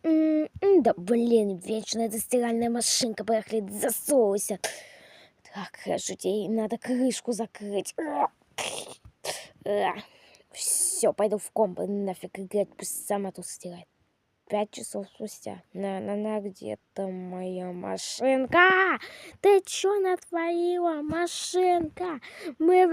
Да, блин, вечно эта стиральная машинка барахлит, засовывайся. Так, хорошо, тебе надо крышку закрыть. Все, пойду в комп, нафиг играть, пусть сама тут стирает. 5 часов спустя. На, где-то моя машинка? Ты чё натворила, машинка? Мы...